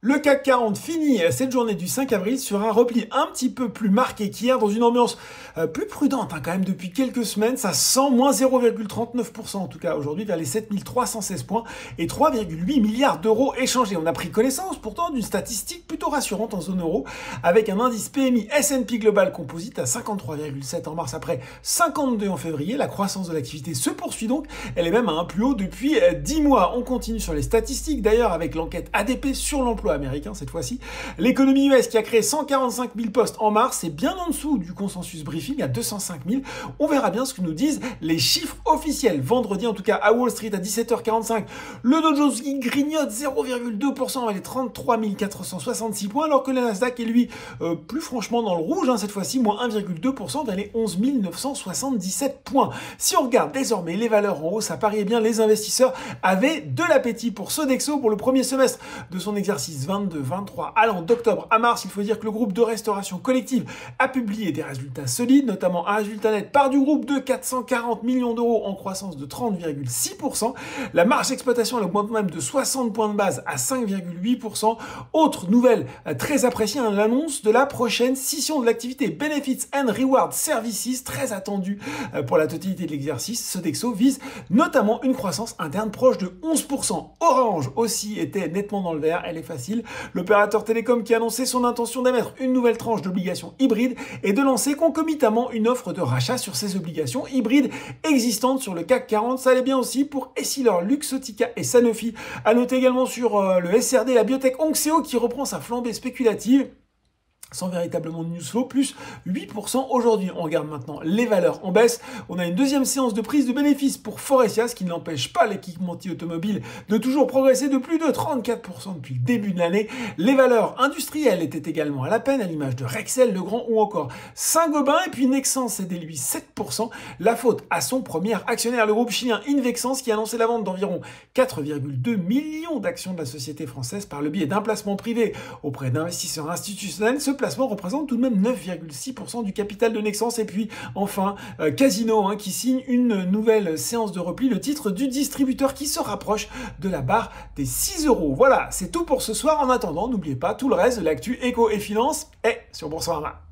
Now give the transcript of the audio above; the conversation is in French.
Le CAC 40 finit cette journée du 5 avril sur un repli un petit peu plus marqué qu'hier, dans une ambiance plus prudente quand même depuis quelques semaines. Ça sent moins 0,39% en tout cas aujourd'hui vers les 7316 points et 3,8 milliards d'euros échangés. On a pris connaissance pourtant d'une statistique plutôt rassurante en zone euro avec un indice PMI S&P Global Composite à 53,7 en mars après 52 en février. La croissance de l'activité se poursuit donc. Elle est même à un plus haut depuis 10 mois. On continue sur les statistiques d'ailleurs avec l'enquête ADP sur l'emploi américain cette fois-ci. L'économie US qui a créé 145 000 postes en mars, c'est bien en dessous du consensus briefing à 205 000. On verra bien ce que nous disent les chiffres officiels. Vendredi en tout cas à Wall Street à 17h45, le Dow Jones qui grignote 0,2% avec les 33 466 points alors que le Nasdaq est lui plus franchement dans le rouge cette fois-ci, moins 1,2% vers les 11 977 points. Si on regarde désormais les valeurs en hausse, ça paraît bien les investisseurs avaient de l'appétit pour Sodexo pour le premier semestre de son exercice 22-23 allant d'octobre à mars. Il faut dire que le groupe de restauration collective a publié des résultats solides, notamment un résultat net part du groupe de 440 millions d'euros en croissance de 30,6%. La marge d'exploitation elle augmente même de 60 points de base à 5,8%. Autre nouvelle très appréciée, l'annonce de la prochaine scission de l'activité Benefits and Reward Services, très attendue pour la totalité de l'exercice. Sodexo vise notamment une croissance interne proche de 11%. Orange aussi était nettement dans le vert, elle est facile. L'opérateur télécom qui a annoncé son intention d'émettre une nouvelle tranche d'obligations hybrides et de lancer concomitamment une offre de rachat sur ces obligations hybrides existantes sur le CAC 40. Ça allait bien aussi pour Essilor, Luxottica et Sanofi. À noter également sur le SRD, la biotech Onxeo qui reprend sa flambée spéculative sans véritablement de news flow, plus 8% aujourd'hui. On regarde maintenant les valeurs en baisse. On a une deuxième séance de prise de bénéfices pour Faurecia, ce qui n'empêche pas l'équipementier automobile de toujours progresser de plus de 34% depuis le début de l'année. Les valeurs industrielles étaient également à la peine, à l'image de Rexel, Legrand ou encore Saint-Gobain. Et puis Nexans cédait lui 7%. La faute à son premier actionnaire, le groupe chilien Invexans, qui a annoncé la vente d'environ 4,2 millions d'actions de la société française par le biais d'un placement privé auprès d'investisseurs institutionnels. Ce placement représente tout de même 9,6% du capital de Nexans. Et puis enfin Casino qui signe une nouvelle séance de repli, le titre du distributeur qui se rapproche de la barre des 6 euros. Voilà, c'est tout pour ce soir. En attendant, n'oubliez pas tout le reste de l'actu éco et finance est sur Boursorama.